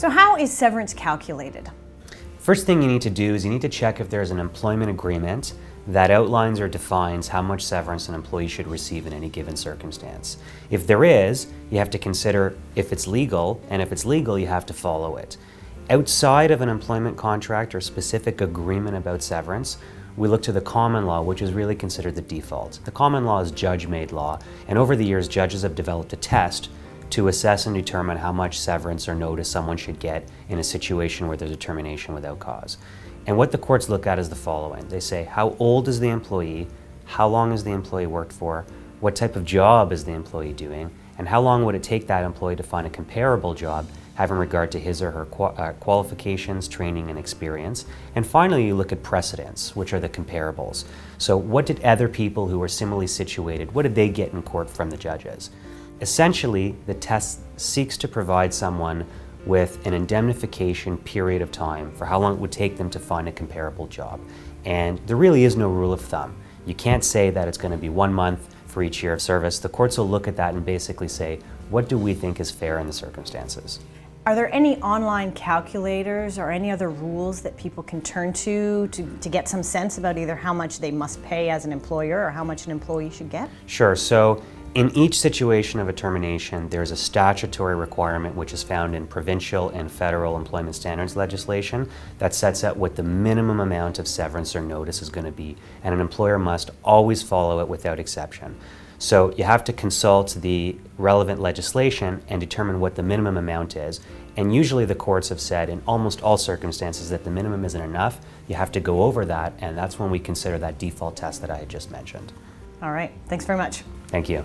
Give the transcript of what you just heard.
So how is severance calculated? First thing you need to do is you need to check if there's an employment agreement that outlines or defines how much severance an employee should receive in any given circumstance. If there is, you have to consider if it's legal, and if it's legal, you have to follow it. Outside of an employment contract or specific agreement about severance, we look to the common law, which is really considered the default. The common law is judge-made law, and over the years, judges have developed a test to assess and determine how much severance or notice someone should get in a situation where there's a termination without cause. And what the courts look at is the following. They say, how old is the employee? How long has the employee worked for? What type of job is the employee doing? And how long would it take that employee to find a comparable job having regard to his or her qualifications, training, and experience? And finally, you look at precedents, which are the comparables. So what did other people who were similarly situated, what did they get in court from the judges? Essentially, the test seeks to provide someone with an indemnification period of time for how long it would take them to find a comparable job. And there really is no rule of thumb. You can't say that it's going to be 1 month for each year of service. The courts will look at that and basically say, what do we think is fair in the circumstances? Are there any online calculators or any other rules that people can turn to get some sense about either how much they must pay as an employer or how much an employee should get? Sure. So in each situation of a termination, there's a statutory requirement which is found in provincial and federal employment standards legislation that sets out what the minimum amount of severance or notice is going to be, and an employer must always follow it without exception. So you have to consult the relevant legislation and determine what the minimum amount is. And usually the courts have said in almost all circumstances that the minimum isn't enough. You have to go over that, and that's when we consider that default test that I had just mentioned. All right, thanks very much. Thank you.